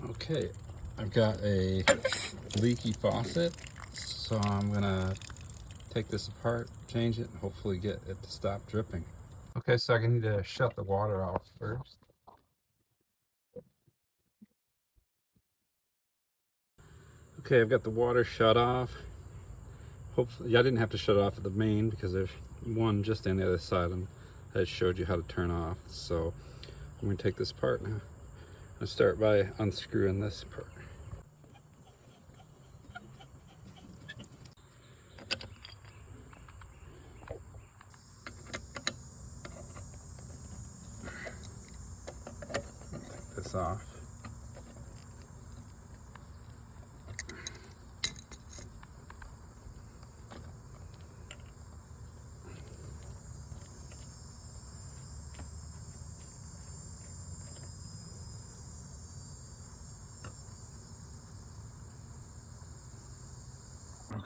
Okay, I've got a leaky faucet, so I'm gonna take this apart, change it, and hopefully get it to stop dripping. Okay, so I need to shut the water off first. Okay, I've got the water shut off. Hopefully, I didn't have to shut it off at the main because there's one just on the other side, and I showed you how to turn off. So I'm gonna take this apart now. I'll start by unscrewing this part. Take this off.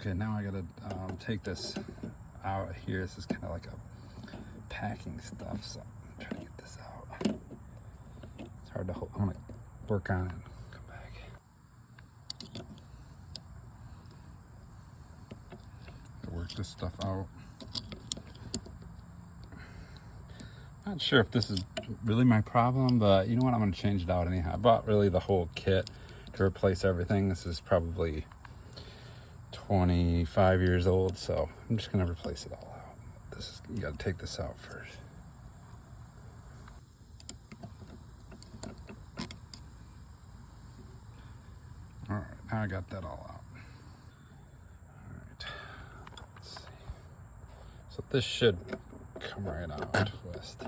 Okay, now I gotta take this out here. This is kind of like a packing stuff, so I'm trying to get this out. It's hard to hold. I'm gonna work on it and come back. Work this stuff out. Not sure if this is really my problem, but you know what? I'm gonna change it out anyhow. I bought really the whole kit to replace everything. This is probably 25 years old, so I'm just gonna replace it all out. You gotta take this out first. All right, now I got that all out. All right, let's see. So this should come right out twist.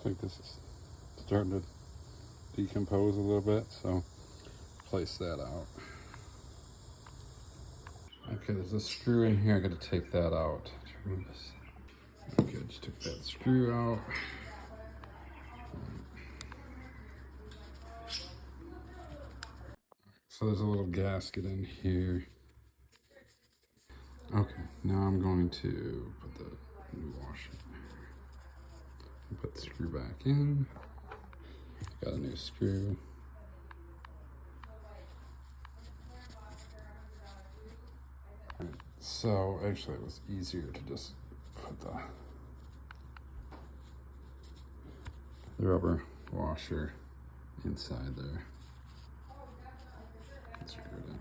I think this is starting to decompose a little bit, so place that out. Okay, there's a screw in here. I got to take that out. Okay, just took that screw out. So there's a little gasket in here. Okay, now I'm going to put the new washer in here. Put the screw back in. Got a new screw. Right, so actually it was easier to just put the rubber washer inside there. Screw it in.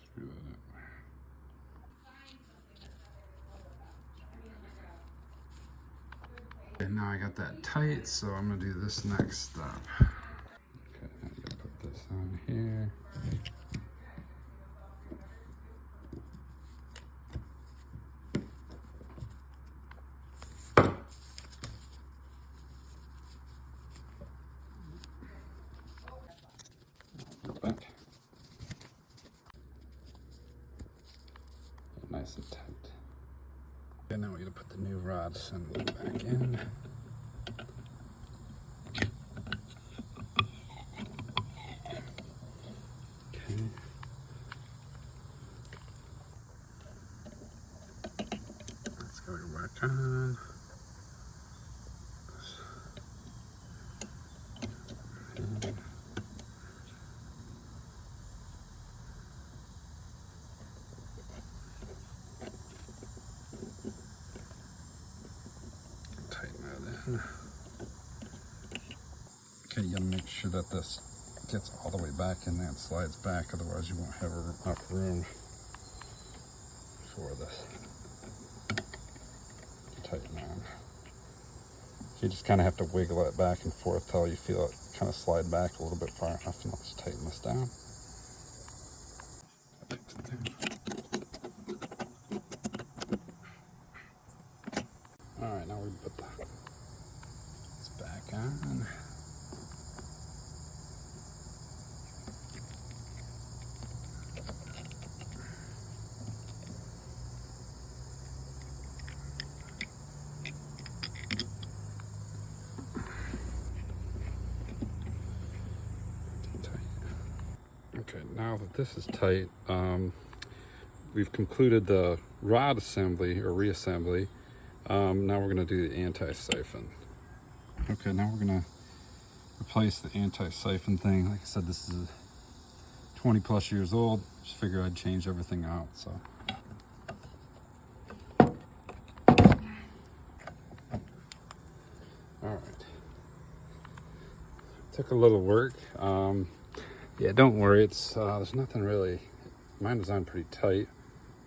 Screw that in. And now I got that tight, so I'm gonna do this next step. Okay, now I'm gonna put this on here. Go back. Nice and tight. Okay, now we're gonna put the new rod assembly back in. Okay. Let's go back on. Tighten that in. Okay, you gotta make sure that this gets all the way back in there and slides back, otherwise you won't have enough room for this to tighten on. You just kind of have to wiggle it back and forth till you feel it kind of slide back a little bit far enough, and I'll just tighten this down. All right, now we put this back on. now that this is tight, we've concluded the rod assembly or reassembly. Now we're going to do the anti-siphon. Okay, now we're going to replace the anti-siphon thing. Like I said, this is 20 plus years old. Just figured I'd change everything out. So. All right. Took a little work. Yeah, don't worry. It's there's nothing really. Mine was on pretty tight.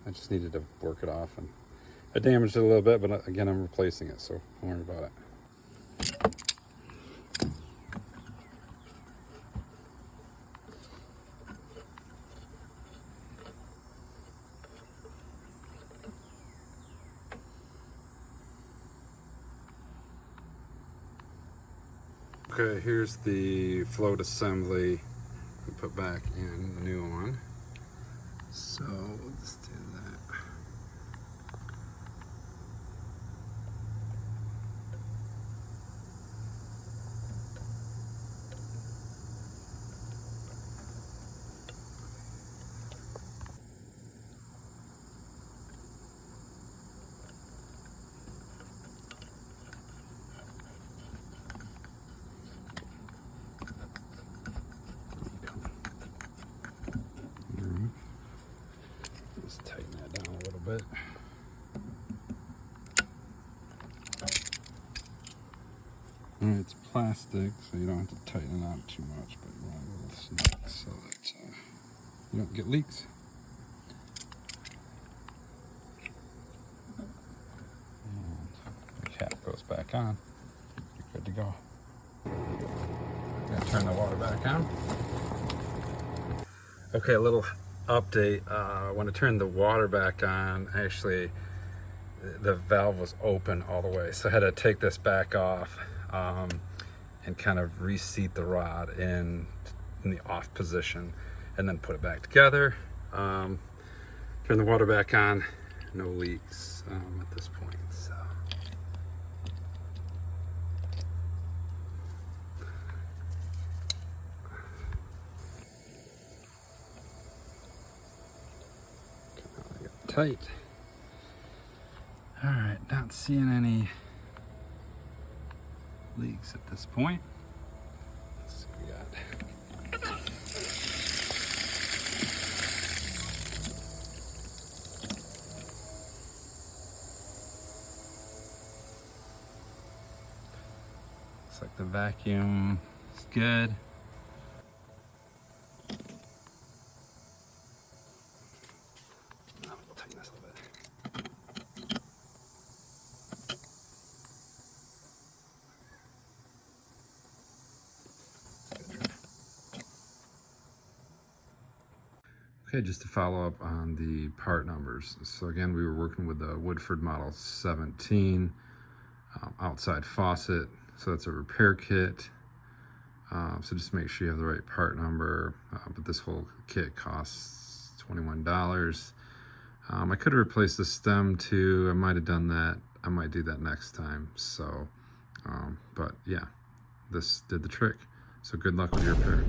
I just needed to work it off, and I damaged it a little bit. But again, I'm replacing it, so don't worry about it. Okay, here's the float assembly we put back in the new one. So let's do that. Just tighten that down a little bit. And it's plastic, so you don't have to tighten it out too much, but you want a little snug so that you don't get leaks. And the cap goes back on. You're good to go. I'm gonna turn the water back on. Okay, a little update. When I turned the water back on, actually the valve was open all the way, so I had to take this back off and kind of reseat the rod in the off position and then put it back together. Turn the water back on. No leaks at this point. So. Tight. All right, not seeing any leaks at this point. Let's see what we got. Looks like the vacuum is good. Tighten this a little bit. Okay, just to follow up on the part numbers. So again, we were working with the Woodford model 17 outside faucet. So it's a repair kit. So just make sure you have the right part number. But this whole kit costs $21. I could have replaced the stem too. I might have done that. I might do that next time. So, but yeah, this did the trick. So good luck with your repair.